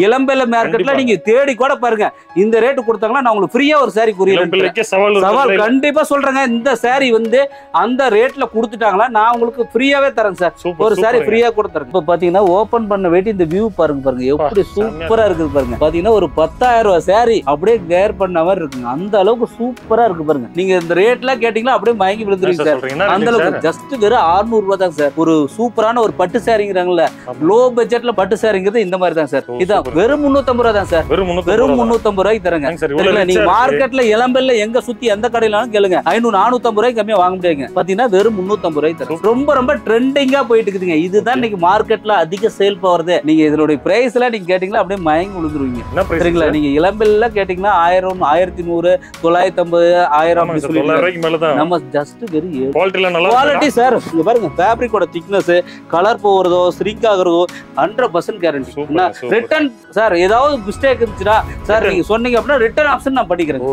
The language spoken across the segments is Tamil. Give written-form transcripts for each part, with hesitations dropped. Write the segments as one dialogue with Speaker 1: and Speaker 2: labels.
Speaker 1: இளம்பெல்ல மார்க்கெட்ல நீங்க தேடி கூட பாருங்க. இந்த ரேட் கொடுத்தாங்கன்னா நான் உங்களுக்கு ஃப்ரீயா ஒரு saree கொரியர் சவால் கண்டிப்பா சொல்றேங்க. இந்த saree வந்து அந்த ரேட்ல கொடுத்துட்டாங்களா நான் உங்களுக்கு ஃப்ரீயாவே தரேன் சார். ஒரு saree ஃப்ரீயா கொடுத்துறேன். இப்போ பாத்தீங்கன்னா ஓபன் பண்ண வேட்டி இந்த வியூ பாருங்க எப்படி சூப்பரா இருக்குது பாருங்க. பாத்தீங்கன்னா ஒரு 10,000 ரூபாய் saree அப்படியே கேர் பண்ண மாதிரி இருக்குங்க. அந்த அளவுக்கு சூப்பரா இருக்கு பாருங்க. நீங்க இந்த ரேட்ல கேட்டீங்கன்னா அப்படியே மயங்கி விழுந்துருவீங்க சார். அந்த அளவுக்கு ஜஸ்ட் வெறும் 600 ரூபாய் தான் சார். ஒரு சூப்பரான ஒரு பட்டு சாரிங்கிறாங்கல்ல, லோ பட்ஜெட்ல பட்டு சாரிங்கிறது இந்த மாதிரி தான் சார். இதான் வெறும் 350 ரூபாய் தான் சார். வெறும் 350 ரூபாய்க்கு தரங்க. நீங்க மார்க்கெட்ல இளம்பெல்ல எங்க சுத்தி எந்த கடையிலும் கேளுங்க 500-450 ரூபாய்க்கு கம்மியா வாங்க முடியாதுங்க. பாத்தீங்கன்னா வெறும் 350 ரூபாய்க்கு தரேன். ரொம்ப ரொம்ப ட்ரெண்டிங்கா போயிட்டு இருக்குதுங்க. இதுதான் இன்னைக்கு மார்க்கெட்ல அதிக சேல் போறது. நீங்க இதனுடைய பிரைஸ் எல்லாம் நீங்க கேட்டீங்கன்னா அப்படியே மயங்கி விழுந்துருவீங்க. சரிங்களா? நீங்க இளம்பெல்ல கேட்டீங்கன்னா 1000, 1100, 950, 1000 அப்படி சொல்லி நம்ம ஜஸ்ட் வெறும் குவாலிட்டி சார். இங்க பாருங்க ஃபேப்ரிக்கோட திக்னஸ், கலர் போறதோ ஸ்ரிங்க் ஆகுறதோ 100% கேரண்டி. ரிட்டர்ன் சார் ஏதாவது மிஸ்டேக் இருந்துச்சுன்னா சார் நீங்க சொன்னீங்க அப்படின்னா ரிட்டர்ன் ஆப்ஷன் நான் பண்ணிக்கிறேன்.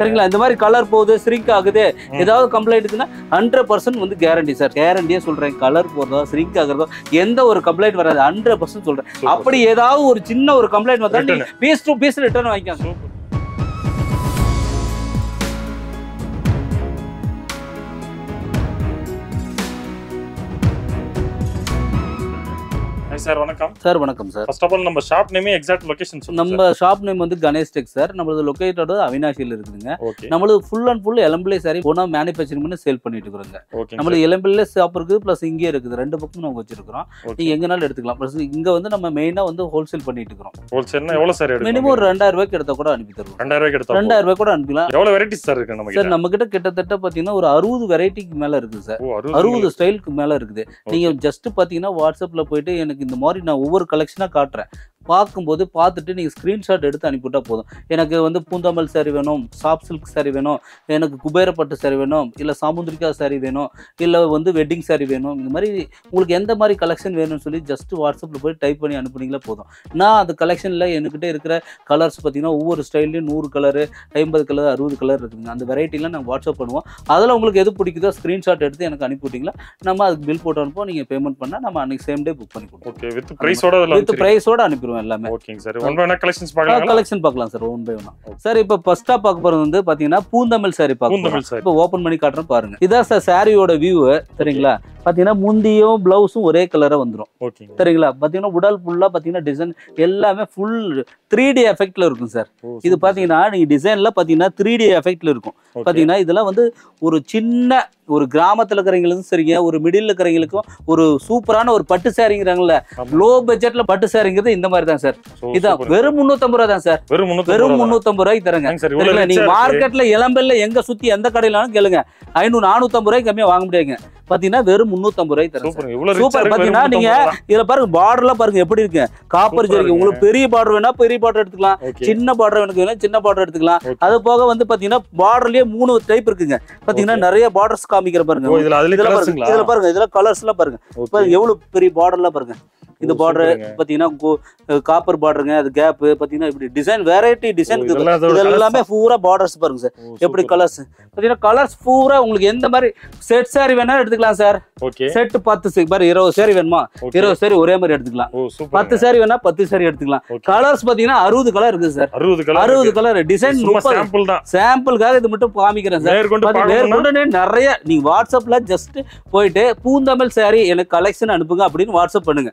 Speaker 1: சரிங்களா? இந்த மாதிரி கலர் போகுது ஸ்ரிங்க் ஆகுது ஏதாவது கம்ப்ளைண்ட் இருக்குன்னா 100% வந்து கேரண்டி சார். கேரண்டியா சொல்றேன். கலர் போறதோ ஸ்ரிங்க் ஆகுறதோ எந்த ஒரு கம்ப்ளைண்ட் வராது. 100% சொல்றேன். அப்படி ஏதாவது ஒரு சின்ன ஒரு கம்ப்ளைண்ட் வந்தா நீங்க பீஸ் டு பீஸ் ரிட்டர்ன் வாங்கிக்கலாம்.
Speaker 2: சார் வணக்கம்.
Speaker 1: சார் வணக்கம் சார்.
Speaker 2: ஃபர்ஸ்ட் ஆஃப் ஆல் நம்ம ஷாப் நேம் எக்ஸாக்ட் லொகேஷன் சொல்லுங்க.
Speaker 1: நம்ம ஷாப் நேம் வந்து கணேஷ் டெக் சார். நம்மளது லொகேட்டட் அவினாஷில இருக்குதுங்க. நம்மளது full and full Elampillai sari ஓனா மேனுஃபேக்சரிங் பண்ணி சேல் பண்ணிட்டு இருக்கோங்க. நம்மளது இளம்பிள்ளை ஷாப் இருக்குது பிளஸ் இங்கே இருக்குது. ரெண்டு பக்கமும் நம்ம வச்சிருக்கோம். நீங்க எங்கனாலும் எடுத்துக்கலாம். பிளஸ் இங்க வந்து நம்ம மெயினா வந்து ஹோல்சேல் பண்ணிட்டு இருக்கோம்.
Speaker 2: ஹோல்சேல்னா எவ்வளவு சார் எடுக்கும்?
Speaker 1: மினிமம் ஒரு 2000 ரூபாய்க்கு எடுத்தா கூட அனுப்பி தருவோம். 2000 ரூபாய்க்கு எடுத்தா 2000 ரூபாய் கூட அனுப்பிக்கலாம்.
Speaker 2: எவ்வளவு வெரைட்டிஸ் சார் இருக்கு நம்ம கிட்ட?
Speaker 1: சார் நம்ம கிட்ட கிட்டத்தட்ட பாத்தீங்கன்னா ஒரு 60 வெரைட்டிக்கு மேல இருக்குது சார். 60 ஸ்டைலுக்கு மேல இருக்குது. நீங்க ஜஸ்ட் பாத்தீங்கன்னா வாட்ஸ்அப்ல போயிட்டு எனக்கு இந்த மாதிரி நான் ஒவ்வொரு கலெக்ஷனா காட்டுறேன். பார்க்கும்போது பார்த்துட்டு நீங்கள் ஸ்க்ரீன்ஷாட் எடுத்து அனுப்பிவிட்டா போதும். எனக்கு வந்து பூந்தமல் சாரி வேணும், சாஃப்ட் சில்க் சாரி வேணும், எனக்கு குபேரப்பட்டு சாரி வேணும், இல்லை சாமுந்திரிக்கா சாரி வேணும், இல்லை வந்து வெட்டிங் சாரி வேணும். இந்த மாதிரி உங்களுக்கு எந்த மாதிரி கலெக்ஷன் வேணும்னு சொல்லி ஜஸ்ட் வாட்ஸ்அப்பில் போய் டைப் பண்ணி அனுப்புனீங்களா போதும். நான் அந்த கலெக்ஷனில் என்கிட்ட இருக்கிற கலர்ஸ் பார்த்தீங்கன்னா ஒவ்வொரு ஸ்டைல்லையும் 100 கலரு, 50 கலர், 60 கலர் இருக்குதுங்க. அந்த வெரைட்டிலாம் நாங்கள் வாட்ஸ்அப் பண்ணுவோம். அதில் உங்களுக்கு எது பிடிக்குதோ ஸ்க்ரீன்ஷாட் எடுத்து எனக்கு அனுப்பிவிட்டிங்களா நம்ம அதுக்கு பில் போட்டு அனுப்போம். நீங்கள் பேமெண்ட் பண்ணால் நம்ம அன்றைக்கி சேம் டே புக் பண்ணி கொடுப்போம்.
Speaker 2: ஓகே, வித் ப்ரைஸோட
Speaker 1: அனுப்பிடுவோம் எல்லாமே.
Speaker 2: ஓகேங்க sir. One by one collections பார்க்கலாம்.
Speaker 1: கலெக்ஷன் பார்க்கலாம் sir. One by one. Sir இப்போ ஃபர்ஸ்டா பார்க்க போறது வந்து பாத்தீங்கன்னா பூந்தமிழ் சாரி பார்க்கலாம். இப்போ ஓபன் பண்ணி காட்டுறேன் பாருங்க. இதான் சார் சாரியோட வியூ. சரிங்களா? பாத்தீங்கன்னா முந்தியும் பிளவுஸும் ஒரே கலரா வந்துரும். சரிங்களா? பாத்தீங்கன்னா உடல் ஃபுல்லா பாத்தீங்கன்னா டிசைன் எல்லாமே ஃபுல் 3D எஃபெக்ட்ல இருக்கும் சார். இது பாத்தீங்கன்னா நீங்க டிசைன்ல பாத்தீங்கன்னா 3D எஃபெக்ட்ல இருக்கும். பாத்தீங்கன்னா இதெல்லாம் வந்து ஒரு சின்ன ஒரு கிராமத்துல இருக்கிறவங்களுக்கும் சரிங்க, ஒரு மிடில் இருக்கிறவங்களுக்கும் ஒரு சூப்பரான ஒரு பட்டு சாரிங்கிறாங்கல்ல, லோ பட்ஜெட்ல பட்டு சாரிங்கிறது இந்த மாதிரி தான் சார். இதான் வெறும் 350 ரூபாய் தான் சார். வெறும் 350 ரூபாய்க்கு தரங்க. நீங்க மார்க்கெட்ல இளம்பெல்ல எங்க சுத்தி எந்த கடையிலும் கேளுங்க 500-450 ரூபாய்க்கு கம்மியா வாங்க முடியாதுங்க. பாத்தீங்கன்னா வெறும் 350 ரூபாய்க்கு தரேன். சூப்பர். பாத்தீங்கன்னா நீங்க இதுல பாருங்க பார்டர்லாம் பாருங்க எப்படி இருக்கு. காப்பர் ஜெரிகை. உங்களுக்கு பெரிய பார்டர் வேணா பெரிய பார்டர் எடுத்துக்கலாம், சின்ன பார்டர் எனக்கு வேணா சின்ன பார்டர் எடுத்துக்கலாம். அது போக வந்து பாத்தீங்கன்னா பார்டர்லயே 3 டைப் இருக்குங்க. பாத்தீங்கன்னா நிறைய பார்டர்ஸ் காமிக்கிற பாருங்க. இதுல பாருங்க இதுல கலர்ஸ் எல்லாம் பாருங்க. எவ்வளவு பெரிய பார்டர்லாம் பாருங்க. இந்த பார்டர் பாத்தீங்கன்னா காப்பர் பார்டருங்க. அது கேப் பாத்தீங்கன்னா இப்படி டிசைன் வெரைட்டி டிசைன் இது எல்லாமே பூரா பார்டர்ஸ் பாருங்க சார். எப்படி கலர்ஸ் பாத்தீங்கன்னா கலர்ஸ் பூரா உங்களுக்கு எந்த மாதிரி செட் சாரி வேணா எடுத்துக்கலாம் சார். செட் 10 பாரு 20 சாரி வேணுமா 20 சாரி ஒரே மாதிரி எடுத்துக்கலாம். 10 சாரி வேணா 10 சாரி எடுத்துக்கலாம். கலர்ஸ் பாத்தீங்கன்னா 60 கலர் இருக்கு சார். 60 கலர் டிசைன் சாம்பிளுக்காக இது மட்டும் காமிக்கிறேன் சார். நிறைய நீங்க வாட்ஸ்அப்ல ஜஸ்ட் போயிட்டு பூந்தமிழ் சாரி எனக்கு கலெக்ஷன் அனுப்புங்க அப்படின்னு வாட்ஸ்அப் பண்ணுங்க.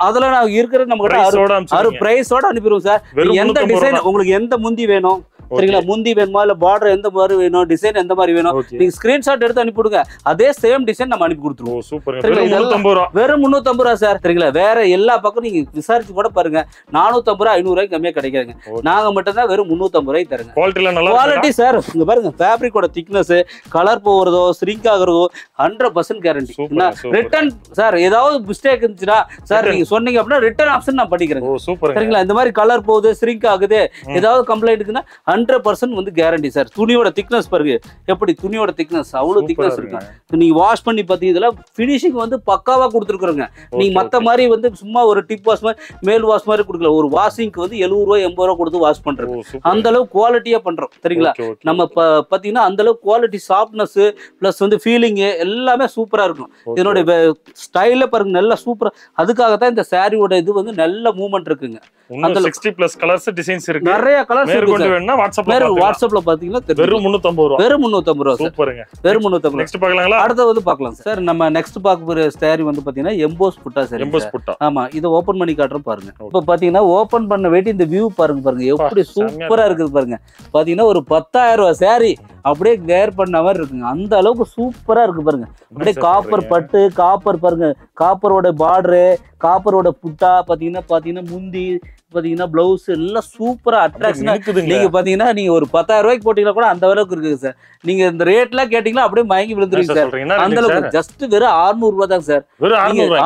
Speaker 1: அதுல நான் இருக்கிற நம்ம கிட்ட பிரைஸோட அனுப்பிடுவோம் சார். எந்த டிசைன் உங்களுக்கு எந்த முந்தி வேணும் சரிங்களா, முந்தி வேணுமா இல்ல பார்டர் எந்த மாதிரி வேணும், டிசைன் எந்த மாதிரி வேணும், நீங்க ஸ்கிரீன்ஷாட் எடுத்து அனுப்பிடுங்க. அதே சேம் டிசைன் நம்ம அனுப்பி கொடுத்துருவோம். வெறும் 350 ரூபா சார். சரிங்களா? வேற எல்லா பக்கம் நீங்க விசாரிச்சு கூட பாருங்க 450 ரூபா 500 ரூபாய்க்கு கம்மியா கிடைக்காதுங்க. நாங்க மட்டும் தான் வெறும் 350 ரூபாய்க்கு தருங்க. Quality sir. இங்க பாருங்க ஃபேப்ரிக்கோட திக்னஸ், கலர் போறதோ ஸ்ரிங்க் ஆகுறதோ 100% கேரண்டி. ரிட்டர்ன் சார் ஏதாவது மிஸ்டேக் இருந்துச்சுன்னா சார் நீங்க சொன்னீங்க அப்படின்னா ரிட்டர்ன் ஆப்ஷன் நான் பண்ணிக்கிறேன். சரிங்களா? இந்த மாதிரி கலர் போகுது ஸ்ரிங்க் ஆகுது ஏதாவது கம்ப்ளைண்ட் இருக்குன்னா 100% வந்து கேரண்டி சார். துணியோட திக்னஸ் பாருங்க எப்படி, துணியோட திக்னஸ் அவ்வளவு திக்னஸ் இருக்கு. நீங்க வாஷ் பண்ணி பாத்தீங்க இதெல்லாம் ஃபினிஷிங் வந்து பக்காவா கொடுத்துருக்குறோங்க. நீங்க மத்த மாதிரி வந்து சும்மா ஒரு டிப் வாஷ் மாதிரி மேல் வாஷ் மாதிரி கொடுக்கல. ஒரு வாஷிங்க்கு வந்து 70 ரூபாய் 80 ரூபாய் கொடுத்து வாஷ் பண்றோம். அந்த அளவு குவாலிட்டியா பண்றோம் சரிங்களா. நம்ம பாத்தீங்கன்னா அந்த அளவு குவாலிட்டி, சாஃப்ட்னஸ் பிளஸ் வந்து ஃபீலிங் எல்லாமே சூப்பரா இருக்கும். இதனுடைய ஸ்டைல பாருங்க நல்லா சூப்பரா. அதுக்காக தான் இந்த சாரியோட இது வந்து நல்ல மூவ்மெண்ட் இருக்குங்க.
Speaker 2: அந்த 60+ கலர்ஸ் டிசைன்ஸ் இருக்கு.
Speaker 1: நிறைய கலர்ஸ்
Speaker 2: இருக்கு. வேணும்னா வாட்ஸ்அப்ல
Speaker 1: பாத்தீங்கன்னா
Speaker 2: வெறும் 350 ரூபாய்.
Speaker 1: வெறும் 350 ரூபாய்.
Speaker 2: சூப்பர்ங்க.
Speaker 1: வெறும் 350.
Speaker 2: நெக்ஸ்ட் பார்க்கலாங்களா?
Speaker 1: அடுத்து வந்து பார்க்கலாம் சார். நம்ம நெக்ஸ்ட் பார்க்க போற சாரி வந்து பாத்தீங்கன்னா எம்போஸ் புட்டா சாரி.
Speaker 2: எம்போஸ் புட்டா.
Speaker 1: ஆமா, இத ஓபன் பண்ணி காட்டுறேன் பாருங்க. இப்ப பாத்தீங்கன்னா ஓபன் பண்ண வேட்டி இந்த வியூ பாருங்க எப்படி சூப்பரா இருக்குது பாருங்க. பாத்தீங்கன்னா ஒரு 10,000 ரூபாய் சாரி அப்படியே வேர் பண்ண மாதிரி இருக்குங்க. அந்த அளவுக்கு சூப்பரா இருக்கு பாருங்க. அப்படியே காப்பர் பட்டு, காப்பர் பாருங்க, காப்பரோட பார்டரு, காப்பரோட புட்டா பாத்தீங்கன்னா முந்தி பாத்தீங்கன்னா பிளவுஸ் எல்லாம் சூப்பரா அட்ராக்ஷனா. நீங்க பாத்தீங்கன்னா நீங்க ஒரு 10,000 ரூபாய்க்கு போட்டீங்கன்னா கூட அந்த அளவுக்கு இருக்குது சார். நீங்க இந்த ரேட்லாம் கேட்டீங்கன்னா அப்படியே மயங்கி விழுந்துருவீங்க சார். அந்த அளவுக்கு ஜஸ்ட் வெறும் 600 ரூபாய் தான் சார்.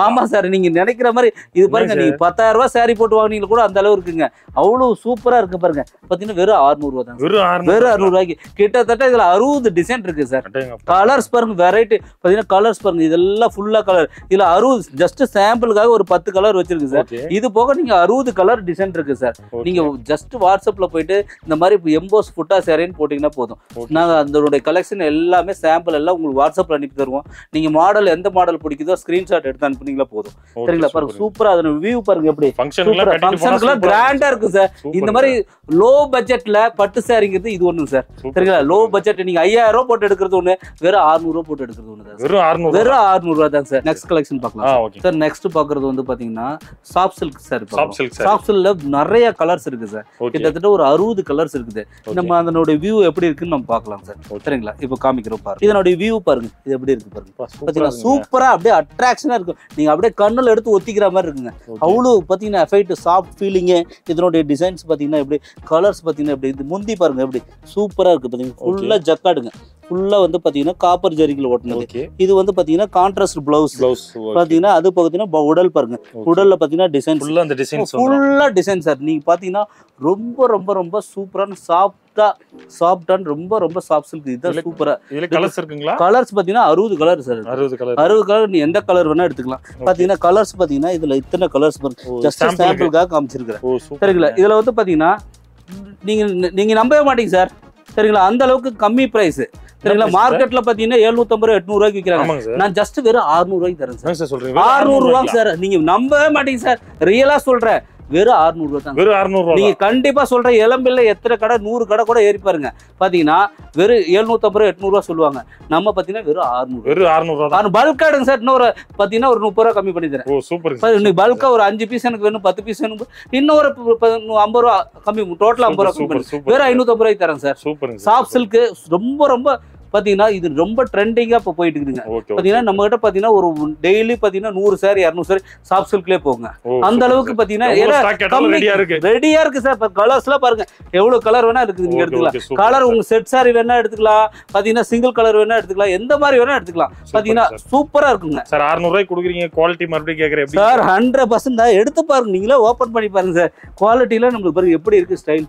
Speaker 1: ஆமா சார், நீங்க நினைக்கிற மாதிரி இது பாருங்க. நீங்க 10,000 ரூபாய் சாரி போட்டு வாங்கினீங்க கூட அந்த அளவு இருக்குங்க. அவ்வளவு சூப்பரா இருக்கு பாருங்க. பாத்தீங்கன்னா வெறும் 600 ரூபாய் தான். வெறும் 600 ரூபாய்க்கு கிட்டத்தட்ட இதுல 60 டிசைன் இருக்கு சார். கலர்ஸ் பாருங்க, வெரைட்டி பாத்தீங்கன்னா கலர்ஸ் பாருங்க. இதெல்லாம் ஃபுல்லா கலர். இதுல 60 ஜஸ்ட் சாம்பிளுக்காக ஒரு 10 கலர் வச்சிருக்கு சார். இது போக நீங்க 60 கலர் டிசைன் இருக்கு சார். நீங்க ஜஸ்ட் வாட்ஸ்அப்ல போயிட்டு இந்த மாதிரி எம்போஸ் புட்டா சாரின்னு போட்டீங்கன்னா போதும். நாங்க அதோட கலெக்ஷன் எல்லாமே சாம்பிள் எல்லாம் உங்களுக்கு வாட்ஸ்அப்ல அனுப்பி தருவோம். நீங்க மாடல் எந்த மாடல் பிடிக்குதோ ஸ்கிரீன்ஷாட் எடுத்து அனுப்புனீங்களா போதும். சரிங்களா? பாருங்க சூப்பரா அதோட வியூ பாருங்க எப்படி. ஃபங்க்ஷனுக்குலாம் கிராண்டா இருக்கு சார். இந்த மாதிரி லோ பட்ஜெட்ல பட்டு சாரிங்கிறது இது ஒண்ணு சார். சரிங்களா? லோ பட்ஜெட் நீங்க 5000 ரூபாய் போட்டு எடுக்கிறது ஒண்ணு, வெறும் 600 ரூபாய் போட்டு எடுக்கிறது ஒண்ணு தான். வெறும் 600 ரூபாய் தான் சார். நெக்ஸ்ட் கலெக்ஷன் பார்க்கலாம் சார். நெக்ஸ்ட் பாக்குறது வந்து பாத்தீங்கன்னா சாஃப்ட் சில்க் சார். சாஃப்ட் சில்க்ல நிறைய கலர்ஸ் இருக்கு சார். கிட்டத்தட்ட ஒரு 60 கலர்ஸ் இருக்குது. நம்ம அதனோட வியூ எப்படி இருக்குன்னு நம்ம பார்க்கலாம் சார். சரிங்களா? இப்போ காமிக்கிறோம் பாருங்க. இதனோட வியூ பாருங்க. இது எப்படி இருக்கு பாருங்க. பாத்தீங்கன்னா சூப்பரா அப்படியே அட்ராக்ஷனா இருக்கும். நீங்க அப்படியே கண்ணுல எடுத்து ஒத்திக்கிற மாதிரி இருக்குங்க. அவ்வளவு பாத்தீங்கன்னா எஃபெக்ட், சாஃப்ட் ஃபீலிங். இதனுடைய டிசைன்ஸ் பாத்தீங்கன்னா எப்படி, கலர்ஸ் பாத்தீங்கன்னா எப்படி, இது முந்தி பாருங்க எப்படி சூப்பரா இருக்கு. பாத்தீங்கன்னா ஃபுல்லா ஜக்காடுங்க. ஃபுல்லா வந்து பாத்தீங்கன்னா காப்பர் ஜரிகள் ஓட்டுனது. இது வந்து பாத்தீங்கன்னா கான்ட்ராஸ்ட் பிளவுஸ் பாத்தீங்கன்னா. அது பாத்தீங்கன்னா உடல் பாருங்க. உடல்ல பாத்தீங்கன்னா டிசைன் ஃபுல்லா டிசைன் சார். நீங்க பாத்தீங்கன்னா ரொம்ப ரொம்ப ரொம்ப சூப்பரான சாஃப்டான ரொம்ப ரொம்ப சாஃப்ட் சில்க். இதுதான் சூப்பரா.
Speaker 2: கலர்ஸ் இருக்குங்களா?
Speaker 1: கலர்ஸ் பாத்தீங்கன்னா 60 கலர் சார். 60 கலர் நீ எந்த கலர் வேணா எடுத்துக்கலாம். பாத்தீங்கன்னா கலர்ஸ் பாத்தீங்கன்னா இதுல இத்தனை கலர்ஸ் பாருங்க. ஜஸ்ட் சாம்பிளுக்காக காமிச்சிருக்கிறேன். சரிங்களா? இதுல வந்து பாத்தீங்கன்னா நீங்க நம்பவே மாட்டீங்க சார். சரிங்களா? அந்த அளவுக்கு கம்மி பிரைஸ். சரிங்களா? மார்க்கெட்ல பாத்தீங்கன்னா 750 ரூபாய் 800 ரூபாய்க்கு விற்கிறாங்க. நான் ஜஸ்ட் வெறும் 600 ரூபாய்க்கு தரேன் சார். 600 ரூபாய் சார். நீங்க நம்பவே மாட்டீங்க சார். ரியலா சொல்றேன். வெறும் 600 ரூபாய் தான். வெறும் 600 ரூபாய். நீங்க கண்டிப்பா சொல்றேன். இளம்பில்ல எத்தனை கடை 100 கடை கூட ஏறி பாருங்க. பாத்தீங்கன்னா வெறும் 750 ரூபாய் 800 ரூபாய் சொல்லுவாங்க. நம்ம பாத்தீங்கன்னா வெறும் 600. வெறும் 600 ரூபாய். பல்கா எடுங்க சார். இன்னொரு பாத்தீங்கன்னா ஒரு 30 ரூபாய் கம்மி பண்ணி தரேன். ஓ சூப்பர். இன்னைக்கு பல்கா ஒரு 5 பீஸ் எனக்கு வேணும், 10 பீஸ் வேணும், இன்னொரு 50 ரூபாய் கம்மி, டோட்டலா 50 ரூபாய் கம்மி. வெறும் 550 ரூபாய்க்கு தரேன் சார். சூப்பர். சாஃப்ட் சில்க் ரொம்ப ரொம்ப பாத்தீங்கன்னா இது ரொம்ப ட்ரெண்டிங்கா இப்ப போயிட்டு இருக்குதுங்க. பாத்தீங்கன்னா நம்ம கிட்ட பாத்தீங்கன்னா ஒரு டெய்லி பாத்தீங்கன்னா 100 சாரி 200 சாரி சாஃப்ட் சில்க்லயே போங்க. அந்த அளவுக்கு பாத்தீங்கன்னா ரெடியா இருக்கு சார். கலர்ஸ் எல்லாம் பாருங்க எவ்வளவு கலர் வேணா இருக்குது. நீங்க எடுத்துக்கலாம். கலர் உங்க செட் சாரி வேணா எடுத்துக்கலாம். பாத்தீங்கன்னா சிங்கிள் கலர் வேணா எடுத்துக்கலாம். எந்த மாதிரி வேணா எடுத்துக்கலாம். பாத்தீங்கன்னா சூப்பரா இருக்குங்க
Speaker 2: சார். 600 ரூபாய்க்கு கொடுக்குறீங்க. குவாலிட்டி மறுபடியும் கேக்குறேன்
Speaker 1: சார். 100% தான். எடுத்து பாருங்க. நீங்களே ஓபன் பண்ணி பாருங்க சார். குவாலிட்டில நம்மளுக்கு பாருங்க எப்படி இருக்கு ஸ்டைல்.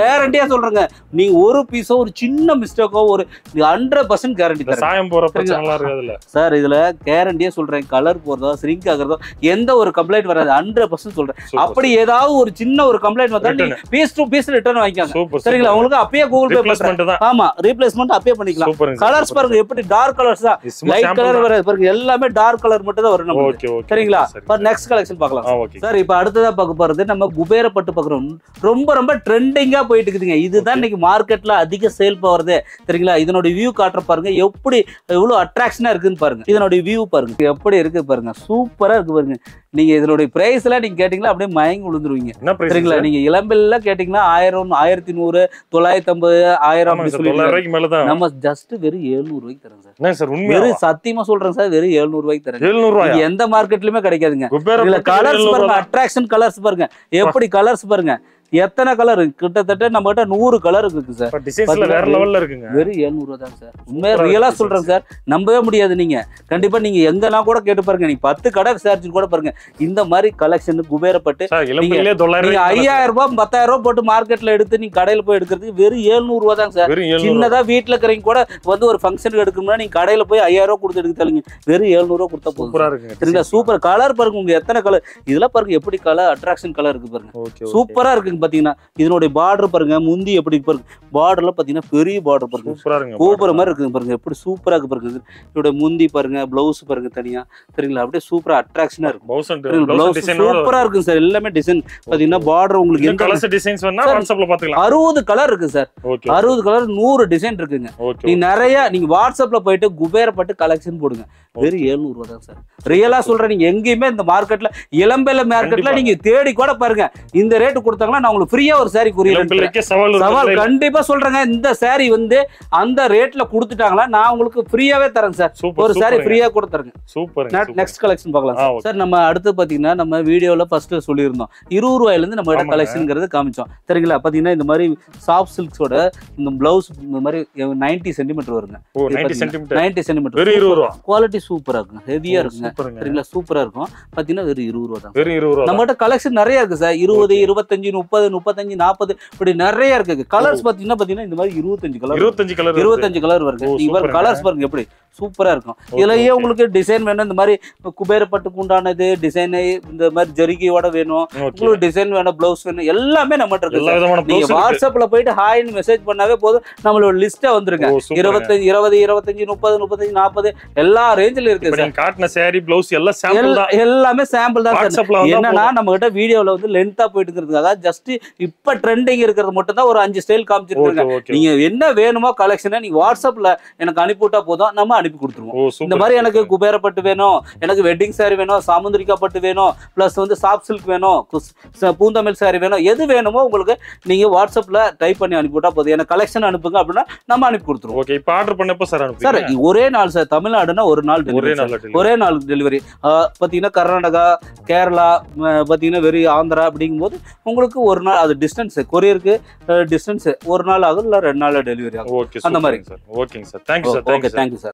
Speaker 1: கேரண்டியா சொல்றேங்க. நீங்க ஒரு பீஸோ ஒரு சின்ன மிஸ்டேக்கோ ஒரு 100% கேரண்டி தரேன். சாயம் போற பிரச்சனை எல்லாம் இருக்காதுல சார். இதுல கேரண்டியா சொல்றேன். கலர் போறதோ ஸ்ரிங்க் ஆகுறதோ எந்த ஒரு கம்ப்ளைண்ட் வராது. 100% சொல்றேன். அப்படி ஏதாவது ஒரு சின்ன ஒரு கம்ப்ளைண்ட் வந்தா நீங்க பீஸ் டு பீஸ் ரிட்டர்ன் வாங்கிக்கோங்க. சரிங்களா? உங்களுக்கு அப்பயே கூகுள் பே பண்றேன். ஆமா, ரீப்ளேஸ்மென்ட் அப்பயே பண்ணிக்கலாம். கலர்ஸ் பாருங்க எப்படி டார்க் கலர்ஸ் தான். லைட் கலர் வராது பாருங்க. எல்லாமே டார்க் கலர் மட்டும் தான் வரும் நமக்கு. சரிங்களா? நெக்ஸ்ட் கலெக்ஷன் பார்க்கலாம் சார். இப்போ அடுத்ததா பார்க்க போறது நம்ம குபேர பட்டு பார்க்குறோம். ரொம்ப ரொம்ப ட்ரெண்டிங்கா போயிட்டு இருக்குதுங்க. இதுதான் இன்னைக்கு மார்க்கெட்ல அதிக சேல் போறது. சரிங்களா? இதனோட வியூ காட்டுற பாருங்க. எப்படி எவ்வளவு அட்ராக்ஷனா இருக்குன்னு பாருங்க. இதனுடைய வியூ பாருங்க எப்படி இருக்கு பாருங்க. சூப்பரா இருக்கு பாருங்க. நீங்க இதனுடைய பிரைஸ் எல்லாம் நீங்க கேட்டீங்கன்னா அப்படியே மயங்கி விழுந்துருவீங்க. சரிங்களா? நீங்க இளம்பில்லாம் கேட்டீங்கன்னா 1000, 1100, 950, 1000 நம்ம ஜஸ்ட் வெறும் 700 ரூபாய்க்கு தரேன் சார். வெறும் சத்தியமா சொல்றேன் சார். வெறும் 700 ரூபாய்க்கு தரேன். எந்த மார்க்கெட்லயுமே கிடைக்காதுங்க. கலர்ஸ் பாருங்க. அட்ராக்ஷன் கலர்ஸ் பாருங்க எப்படி கலர்ஸ் பாருங்க. எத்தனை கலர் கிட்டத்தட்ட நம்ம கிட்ட 100 கலர் இருக்கு சார்.
Speaker 2: டிசைன்ஸ்ல வேற லெவல்ல இருக்குங்க.
Speaker 1: வெறும் 700 தான் சார். உண்மையா ரியலா சொல்றேன் சார், நம்பவே முடியாது. நீங்க கண்டிப்பா நீங்க எங்கன்னா கூட கேட்டு பாருங்க, நீங்க 10 கடை விசாரிச்சு கூட பாருங்க. இந்த மாதிரி கலெக்ஷன் குபேரப்பட்டு நீங்க 5000 ரூபாய் 10,000 ரூபாய் போட்டு மார்க்கெட்ல எடுத்து நீங்க கடையில போய் எடுக்கிறதுக்கு வெறும் 700 ரூபாய் தான் சார். சின்னதா வீட்டுல இருக்கிறவங்க கூட வந்து ஒரு ஃபங்க்ஷனுக்கு எடுக்கணும்னா நீங்க கடையில போய் 5000 ரூபாய் கொடுத்து எடுக்க தரீங்க, வெறும் 700 ரூபாய் கொடுத்தா போதும். சரிங்களா? சூப்பர் கலர் பாருங்க, உங்களுக்கு எத்தனை கலர் இதெல்லாம் பாருங்க, எப்படி கலர் அட்ராக்ஷன் கலர் இருக்கு பாருங்க, சூப்பரா இருக்குங்க. பாத்தீங்கன்னா இதனுடைய பார்டர் பாருங்க, முந்தி எப்படி பாருங்க, பார்டர்ல பாத்தீங்கன்னா பெரிய பார்டர் பாருங்க, சூப்பரா மாதிரி இருக்குங்க பாருங்க, எப்படி சூப்பரா இருக்கு பாருங்க. இதோட முந்தி பாருங்க, பிளவுஸ் பாருங்க தனியா, சரிங்களா? அப்படியே சூப்பரா அட்ராக்ஷனா இருக்கும். பிளவுஸ் சூப்பரா இருக்கும் சார். எல்லாமே டிசைன் பாத்தீங்கன்னா பார்டர் உங்களுக்கு எந்த
Speaker 2: கலர் டிசைன்ஸ் வேணா வாட்ஸ்அப்ல பாத்துக்கலாம்.
Speaker 1: 60 கலர் இருக்கு சார். 60 கலர் 100 டிசைன் இருக்குங்க. நீங்க நிறைய நீங்க வாட்ஸ்அப்ல போயிட்டு குபேரப்பட்டு கலெக்ஷன் போடுங்க, வெறும் 700 ரூபாய் தான் சார். ரியலா சொல்றேன், நீங்க எங்கேயுமே இந்த மார்க்கெட்ல இளம்பெல்ல மார்க்கெட்ல நீங்க தேடி கூட பாருங்க, இந்த ரேட் கொடுத்தாங்கன்னா நான் உங்களுக்கு ஃப்ரீயா ஒரு சாரி கொரியர் சவால் கண்டிப்பா சொல்றேங்க. இந்த சாரி வந்து அந்த ரேட்ல கொடுத்துட்டாங்களா நான் உங்களுக்கு ஃப்ரீயாவே தரேன் சார். ஒரு சாரி ஃப்ரீயா கூட தரேங்க.
Speaker 2: சூப்பர்.
Speaker 1: நெக்ஸ்ட் கலெக்ஷன் பார்க்கலாம் சார். நம்ம அடுத்து பாத்தீங்கன்னா நம்ம வீடியோல ஃபர்ஸ்ட் சொல்லியிருந்தோம் 20 ரூபாயில இருந்து நம்ம கலெக்ஷன்ங்கிறது காமிச்சோம், சரிங்களா? பாத்தீங்கன்னா இந்த மாதிரி சாஃப்ட் சில்க்ஸோட இந்த பிளவுஸ் இந்த மாதிரி 90 சென்டிமீட்டர் வருங்க. 90 சென்டிமீட்டர் வெறும் 20 ரூபாய். குவாலிட்டி சூப்பரா இருக்கும், ஹெவியா இருக்குங்க, சரிங்களா? சூப்பரா இருக்கும். பாத்தீங்கன்னா வெறும் 20 ரூபாய் தான். வெறும் 20 ரூபாய். நம்மகிட்ட கலெக்ஷன் நிறைய இருக்கு சார். 20, 25, 30, 35, 40 இப்படி நிறைய இருக்கு. கலர்ஸ் பாத்தீங்கன்னா இந்த மாதிரி 25 கலர் வருங்க. நீங்க கலர்ஸ் பாருங்க எப்படி சூப்பரா இருக்கும். இதுலயே உங்களுக்கு டிசைன் வேணும், இந்த மாதிரி குபேரப்பட்டுக்கு உண்டானது டிசைன், இந்த மாதிரி ஜரிகையோட வேணும், உங்களுக்கு டிசைன் வேணும், பிளவுஸ் வேணும், எல்லாமே நம்ம இருக்கு. நீங்க வாட்ஸ்அப்ல போயிட்டு ஹாய்னு மெசேஜ் பண்ணாவே போதும், நம்மளோட லிஸ்டா வந்துருங்க. 25, 20, 25, 30, 35, 40 எல்லா ரேஞ்சில இருக்கு சார்.
Speaker 2: காட்டின சாரி பிளவுஸ் எல்லாம் சாம்பிள் தான்,
Speaker 1: எல்லாமே சாம்பிள் தான் சார். என்னன்னா நம்ம கிட்ட வீடியோல வந்து லென்த்தா போயிட்டு இருக்கிறது, அதாவது ஜஸ்ட் இப்ப ட்ரெண்டிங் இருக்கிறது மட்டும் தான் ஒரு 5 ஸ்டைல் காமிச்சிருக்காங்க. நீங்க என்ன வேணுமோ கலெக்ஷனை நீங்க வாட்ஸ்அப்ல எனக்கு அனுப்பிவிட்டா போதும், நம்ம அனுப்பி கொடுத்துருவோம். இந்த மாதிரி எனக்கு குபேரப்பட்டு வேணும், எனக்கு வெட்டிங் சாரி வேணும், சாமுந்திரிகா பட்டு வேணும், பிளஸ் வந்து சாஃப்ட் சில்க் வேணும், பூந்தமிழ் சாரி வேணும், எது வேணுமோ உங்களுக்கு நீங்க வாட்ஸ்அப்ல டைப் பண்ணி அனுப்பிவிட்டா போதும். எனக்கு கலெக்ஷன் அனுப்புங்க அப்படின்னா நம்ம அனுப்பி கொடுத்துருவோம்.
Speaker 2: ஓகே. இப்போ ஆர்டர் பண்ணப்ப சார்
Speaker 1: சார் ஒரே நாள் சார். தமிழ்நாடுனா ஒரு நாள் ஒரே நாள் டெலிவரி. பாத்தீங்கன்னா கர்நாடகா, கேரளா, பாத்தீங்கன்னா வெறும் ஆந்திரா அப்படிங்கும்போது உங்களுக்கு ஒரு நாள் அது டிஸ்டன்ஸ், கொரியருக்கு டிஸ்டன்ஸ் ஒரு நாள் ஆகும், இல்ல 2 நாள்ல டெலிவரி ஆகும். அந்த மாதிரி.
Speaker 2: ஓகேங்க sir. Thank you sir.
Speaker 1: Okay, thank you sir.